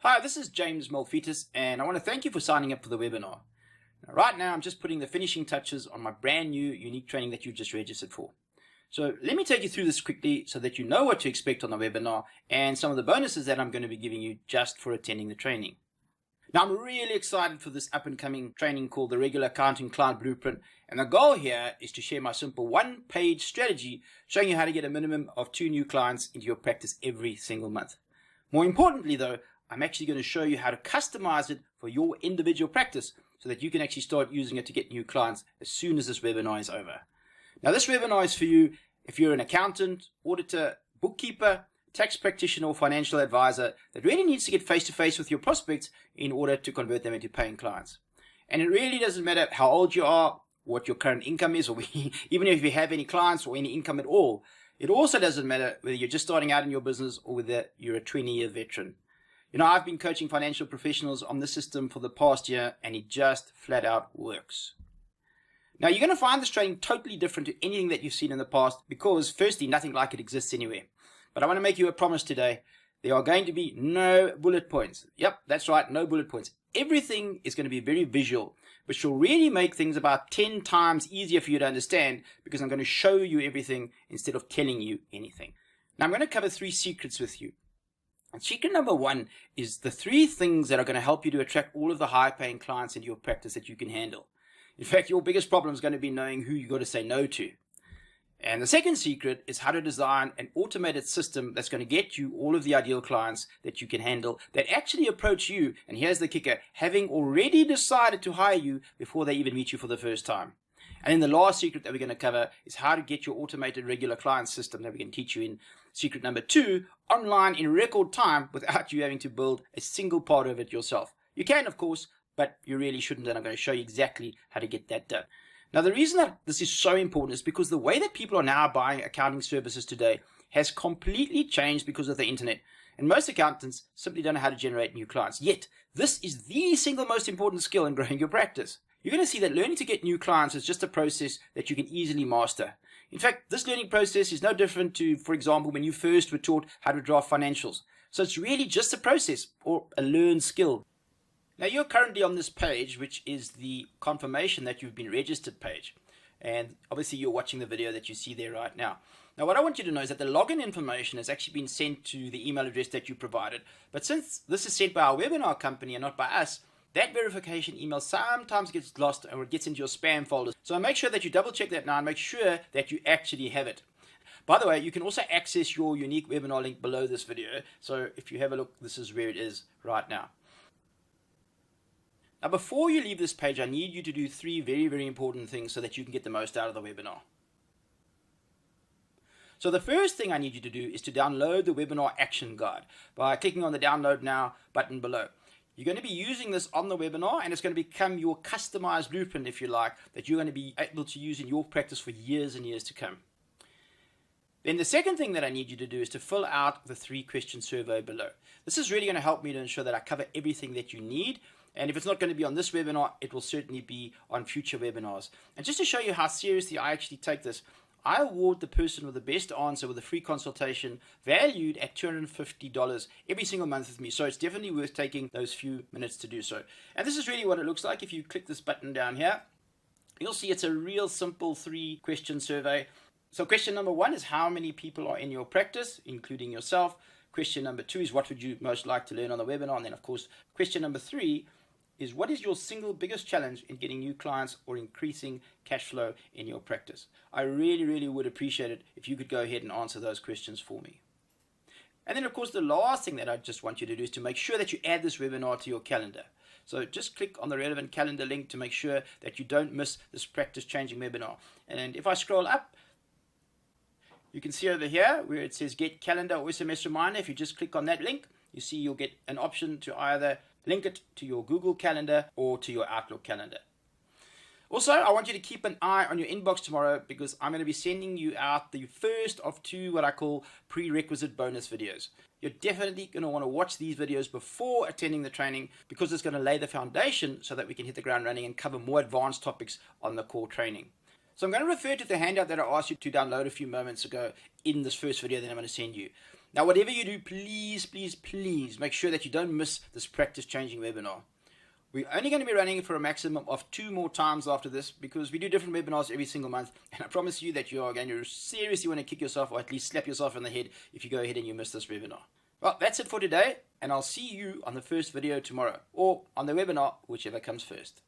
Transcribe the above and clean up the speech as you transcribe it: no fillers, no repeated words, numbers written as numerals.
Hi, this is James Malfitis, and I want to thank you for signing up for the webinar. Right now, I'm just putting the finishing touches on my brand new unique training that you've just registered for. So let me take you through this quickly so that you know what to expect on the webinar and some of the bonuses that I'm going to be giving you just for attending the training. Now, I'm really excited for this up-and-coming training called the Regular Accounting Client Blueprint, and the goal here is to share my simple one-page strategy showing you how to get a minimum of 2 new clients into your practice every single month. More importantly, though, I'm actually going to show you how to customize it for your individual practice so that you can actually start using it to get new clients as soon as this webinar is over. Now, this webinar is for you if you're an accountant, auditor, bookkeeper, tax practitioner, or financial advisor that really needs to get face-to-face with your prospects in order to convert them into paying clients. And it really doesn't matter how old you are, what your current income is, or even if you have any clients or any income at all. It also doesn't matter whether you're just starting out in your business or whether you're a 20-year veteran. You know, I've been coaching financial professionals on this system for the past year, and it just flat out works. Now, you're going to find this training totally different to anything that you've seen in the past because, firstly, nothing like it exists anywhere. But I want to make you a promise today. There are going to be no bullet points. Yep, that's right, no bullet points. Everything is going to be very visual, which will really make things about 10 times easier for you to understand because I'm going to show you everything instead of telling you anything. Now, I'm going to cover 3 secrets with you. And secret number 1 is the 3 things that are going to help you to attract all of the high-paying clients into your practice that you can handle. In fact, your biggest problem is going to be knowing who you've got to say no to. And the second secret is how to design an automated system that's going to get you all of the ideal clients that you can handle that actually approach you, and here's the kicker, having already decided to hire you before they even meet you for the first time. And then the last secret that we're going to cover is how to get your automated regular client system that we can teach you in secret number 2 online in record time without you having to build a single part of it yourself. You can, of course, but you really shouldn't, and I'm going to show you exactly how to get that done. Now, the reason that this is so important is because the way that people are now buying accounting services today has completely changed because of the internet. And most accountants simply don't know how to generate new clients. Yet, this is the single most important skill in growing your practice. You're going to see that learning to get new clients is just a process that you can easily master. In fact, this learning process is no different to, for example, when you first were taught how to draft financials. So it's really just a process or a learned skill. Now, you're currently on this page, which is the confirmation that you've been registered page. And obviously, you're watching the video that you see there right now. Now, what I want you to know is that the login information has actually been sent to the email address that you provided. But since this is sent by our webinar company and not by us, that verification email sometimes gets lost or it gets into your spam folder. So make sure that you double check that now and make sure that you actually have it. By the way, you can also access your unique webinar link below this video. So if you have a look, this is where it is right now. Now, before you leave this page, I need you to do 3 very, very important things so that you can get the most out of the webinar. So the first thing I need you to do is to download the webinar action guide by clicking on the download now button below. You're going to be using this on the webinar, and it's going to become your customized blueprint, if you like, that you're going to be able to use in your practice for years and years to come. Then the second thing that I need you to do is to fill out the 3-question survey below. This is really going to help me to ensure that I cover everything that you need. And if it's not going to be on this webinar, it will certainly be on future webinars. And just to show you how seriously I actually take this, I award the person with the best answer with a free consultation valued at $250 every single month with me. So it's definitely worth taking those few minutes to do so. And this is really what it looks like. If you click this button down here, you'll see it's a real simple 3-question survey. So question number 1 is how many people are in your practice, including yourself. Question number 2 is what would you most like to learn on the webinar. And then, of course, question number 3 is what is your single biggest challenge in getting new clients or increasing cash flow in your practice? I really, really would appreciate it if you could go ahead and answer those questions for me. And then, of course, the last thing that I just want you to do is to make sure that you add this webinar to your calendar. So just click on the relevant calendar link to make sure that you don't miss this practice-changing webinar. And if I scroll up, you can see over here where it says get calendar or SMS reminder. If you just click on that link, you see you'll get an option to either link it to your Google Calendar or to your Outlook calendar. Also, I want you to keep an eye on your inbox tomorrow because I'm going to be sending you out the first of 2 what I call prerequisite bonus videos. You're definitely going to want to watch these videos before attending the training because it's going to lay the foundation so that we can hit the ground running and cover more advanced topics on the core training. So I'm going to refer to the handout that I asked you to download a few moments ago in this first video that I'm going to send you. Now, whatever you do, please, please, please make sure that you don't miss this practice changing webinar. We're only going to be running it for a maximum of 2 more times after this, because we do different webinars every single month, and I promise you that you are going to seriously want to kick yourself, or at least slap yourself in the head if you go ahead and you miss this webinar. Well, that's it for today, and I'll see you on the first video tomorrow, or on the webinar, whichever comes first.